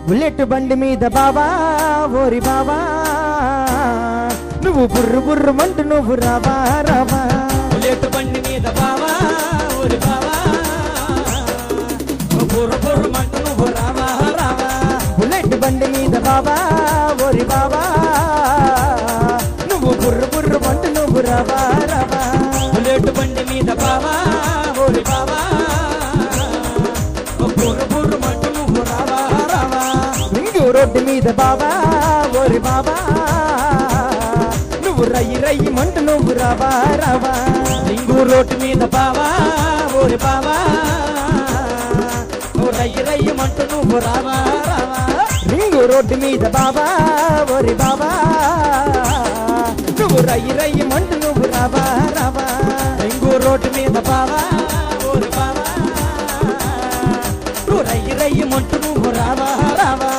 bullet బండి మీద బాబా ఓరి బాబా నువ్వు బుర్రు బుర్రు మంటు నువ్వు రావా రావా బుల్లెట్ బండి మీద బావా ఓరి బావా బుర్రు బుర్రు మంటు నువ్వు రావా రావా బుల్లెట్ బండి మీద బాబా ఓరి బాబా నువ్వు బుర్రు బుర్రు మంటు నువ్వు రావా రావా బుల్లెట్ బండి మీద బావా ఓరి బావా బుర్రు బుర్రు మంటు నువ్వు రావా రావా రింగు రోడ్డు మీద బాబా ఓరి బాబా నువ్వు రయ్యి రయ్యి మంటు నువ్వు రావా రావా రింగు రోడ్డు మీద బావా ఓరి బావా రయ్యి రయ్యి మంటు నువ్వు రావా రావా రింగు రోడ్డు మీద బాబా ఓరి బాబా నువ్వు రయ్యి రయ్యి మంటు నువ్వు రావా రావా రింగు రోడ్డు మీద బావా ఓరి బావా రయ్యి రయ్యి మంటు నువ్వు రావా రావా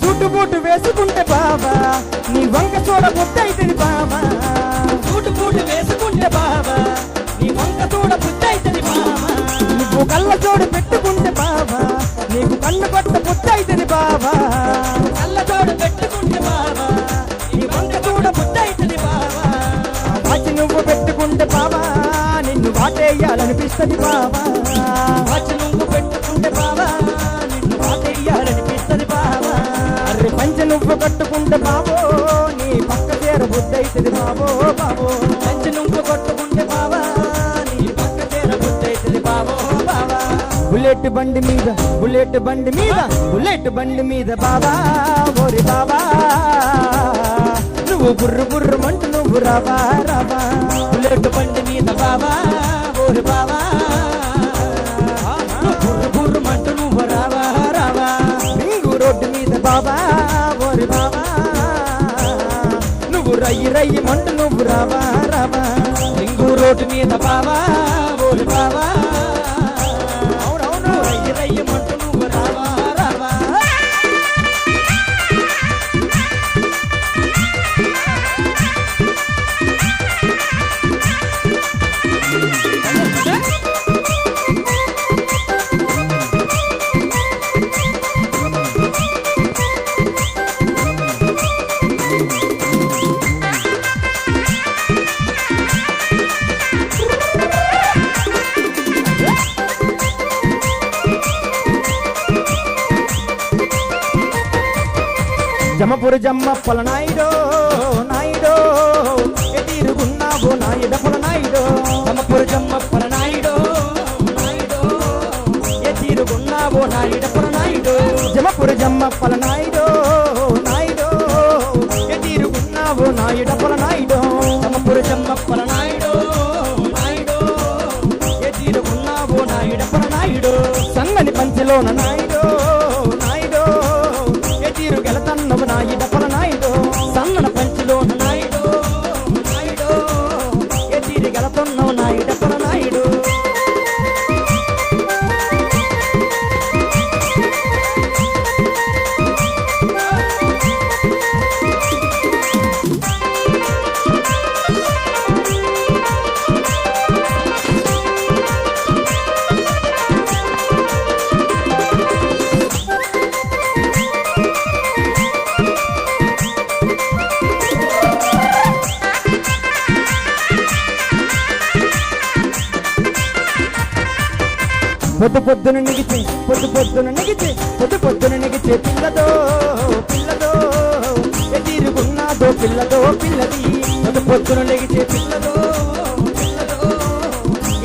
సూటు బూటు వేసుకుంటే బాబా నీ వంక చూడ బుద్ధైతుంది బాబా సూటు బూటు వేసుకుంటే బాబా నీ వంక చూడ బుద్ధైతుంది బాబా నువ్వు కళ్ళ జోడు పెట్టుకుంటే బాబా నీకు కన్ను కొట్ట బుద్ధైతుంది బాబా కళ్ళ జోడు పెట్టుకుంటే బాబా నీ వంక చూడ బుద్ధైతుంది బాబా వాచి నువ్వు పెట్టుకుంటే బాబా నిన్ను వాటేయాలనిపిస్తుంది బాబా వాచి నువ్వు పెట్టుకుంటే బాబా నిన్ను వాటేయాలనిపిస్తుంది బాబా అర్రె పంచె నువ్వు కట్టుకుంటే బాబో నీ పక్క చేర బుద్ధైతుంది బాబో బాబో మంచి నువ్వు కొట్టుకుంటే బాబా నీ పక్క చేర బుద్ధైతుంది బాబో బాబా బుల్లెట్ బండి మీద బుల్లెట్ బండి మీద బుల్లెట్ బండి మీద బాబా ఓరి బాబా నువ్వు బుర్రు బుర్రు మంటు నువ్వు రావా రావా బుల్లెట్ బండి మీద బాబా ఓరి బాబా బుర్రు బుర్రు మంటు నువ్వు రావా రావా రింగు రోడ్డు మీద బాబా ఓరి బాబా నువ్వు రయ్యి రయ్యి మంటు నువ్వు రావా రావా రింగు రోడ్డు మీద బాబా ఓరి బాబా అవునవును రయ్యి రయ్యి మంటు నువ్వు రావా రావా జమపురు జమ్మ పొలనాయుడో నాయుడో ఎటీరుగున్నావో నాయుడ పొలనాయుడో సమపురు జమ్మప్పల నాయుడు నాయుడు ఏ తీరుగున్నావో నాయుడు నాయుడు జమపురు జమ్మ పొలనాయుడో నాయుడో ఎటీరుగున్నావో నాయుడ పొలనాయుడో సమపురు జమ్మప్పల నాయుడు నాయుడు ఏ తీరుగున్నావో నాయుడు నాయుడు సన్నని పంచిలోన నాయుడో నాయుడో ఎటీరు గెలతన్నవు నాయుడ పొలనాయుడో సన్నన పంచిలోన నాయుడు నాయుడు ఏ తీరు గెలతన్నవు నాయుడ పొలనాయుడు పొద్దు పొద్దున నిగిచి పొద్దు పొద్దున నిగిచి పొద్దు పొద్దున నిగిచే పిల్లదో పిల్లదో ఎదిరుగున్నాదో పిల్లదో పిల్లది పొద్దు పొద్దున నిగిచే పిల్లదో పిల్లదో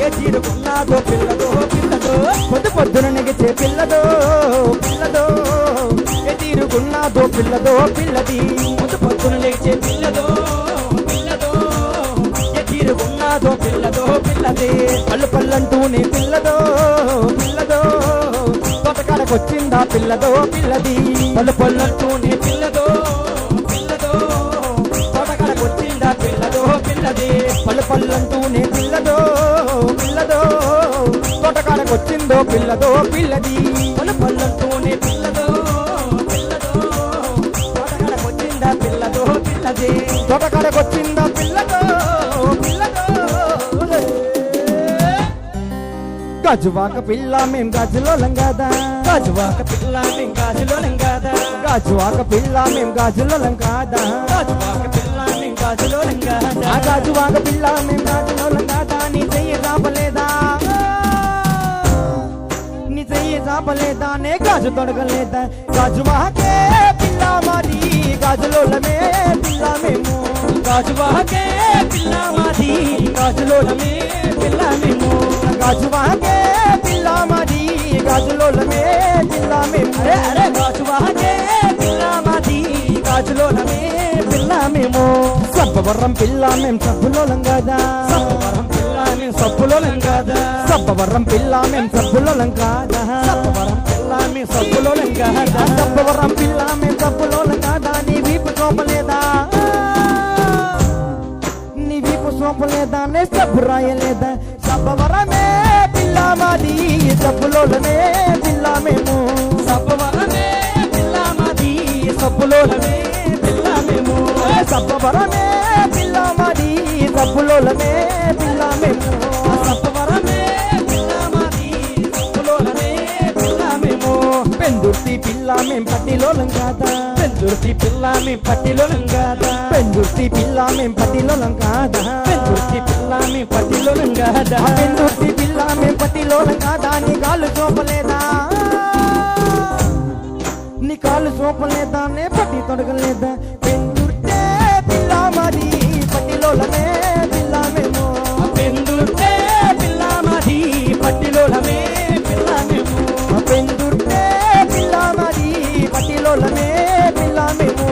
ఎదిరుగున్నాదో పిల్లదో పిల్లదో పొద్దు పొద్దున నిగిచే పిల్లదో పిల్లదో ఎదిరుగున్నాదో పిల్లదో పిల్లది పొద్దు పొద్దున లేచే పిల్లదో పిల్లదో ఏ తీరుగున్నాదో పిల్లదో పిల్ల పిల్లది పళ్ళు పళ్ళంటూనే పిల్లదో పిల్లదో తోటకాడకొచ్చిందా పిల్లదో పిల్లది పళ్ళు పళ్ళంటూనే పిల్లదో పిల్లదో తోటకాడకొచ్చిందా పిల్లదో పిల్లది పళ్ళు పళ్ళంటూనే పిల్లదో పిల్లదో తోటకాడకొచ్చిందో పిల్లదో పిల్లది పళ్ళు పళ్ళంటూనే పిల్లదో పిల్లదో తోటకాడకొచ్చిందా పిల్లదో పిల్లది తోటకాడకొచ్చిందా పిల్లదో పిల్లదో గాజువాక పిల్ల మేం గాజులో లంగాదా గాజువాక పిల్ల మేం గాజులో లంగాదా గాజువాక పిల్ల మేం గాజులో లంగాదా గాజువాక పిల్ల మేం గాజులో లంగాదా ఆ గాజువాక పిల్ల మేం గాజులో లంగాదా నీ చెయ్యి రాపలేదా నీ చెయ్యి రాపలేదా నే గాజు తొడగలేదా గాజువాకే పిల్ల మాది గాజులోలమే పిల్ల మేము గాజువాకే పిల్ల మాది గాజులోలమే పిల్ల మేము గాజువాకే పిల్ల మాది గాజులోలమే పిల్ల మేము అరే అరే గాజువాకే పిల్ల మాది గాజులోలమే పిల్ల మేము సబ్బవరం పిల్ల మేం సబ్బులోలం కదా సబ్బవరం పిల్ల మేము సబ్బులోలం కాదా సబ్బవరం పిల్ల మేం సబ్బులోలం కాదా సబ్బవరం పిల్ల మేము సబ్బులోలం కాదా సబ్బవరం పిల్ల మేం సబ్బులోలం కాదా నీ వీపు సోపలేదా నీ వీపు సోపలేదా నే సబ్బు రాయలేదా సబ్బవరమే పిల్ల మాది సబ్బులోలమే పిల్ల మేము సబ్బవరమే పిల్ల మాది సబ్బులోలమే పిల్ల మేము సబ్బవరమే పిల్ల మాది సబ్బులోలమే పిల్ల మేము సబ్బవరమే పిల్ల మాది సబ్బులోలమే పిల్ల మేము పెందుర్తి పిల్ల మేం పట్టిలోలం కాదా పెందుర్తి పిల్ల మేము పట్టిలోలం కాదా పెందుర్తి పిల్ల మేం పట్టిలోలం కాదా పెందుర్తి పిల్ల మేము పట్టిలోలం కాదా పెందుర్తి పిల్ల మేం పట్టిలోలం కాదా నీ కాళ్ళు చూపలేదా నీ కాళ్ళు చూపలేదా నే పట్టి తొడగలేదా పెందుర్తే పిల్ల మాది పట్టిలోలమే పిల్ల మేము పెందుర్తే పిల్ల మాది పట్టిలోలమే పిల్ల మేము పెందుర్తే పిల్ల మాది పట్టిలోలమే పిల్ల మేము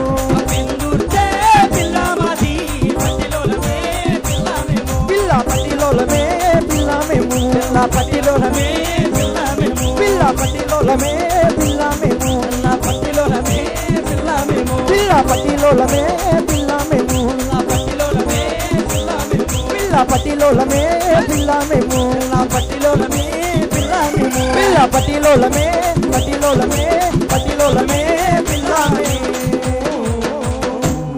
పెందుర్తే పిల్ల మాది పట్టిలోలమే పిల్ల మేము పిల్ల పట్టిలోలమే పిల్ల మేము పిల్ల పట్టిలోలమే పిల్ల మేము పిల్ల పట్టిలోలమే పిల్ల మేము పిల్ల పట్టిలోలమే పిల్ల మేము పిల్ల పట్టిలోలమే పిల్ల మేము పిల్ల పట్టిలోలమే పిల్ల మేము పిల్ల పట్టిలోలమే పిల్ల మేము పిల్ల పట్టిలోలమే పిల్ల మేము పిల్ల పట్టిలోలమే పట్టిలోలమే పిల్ల మేము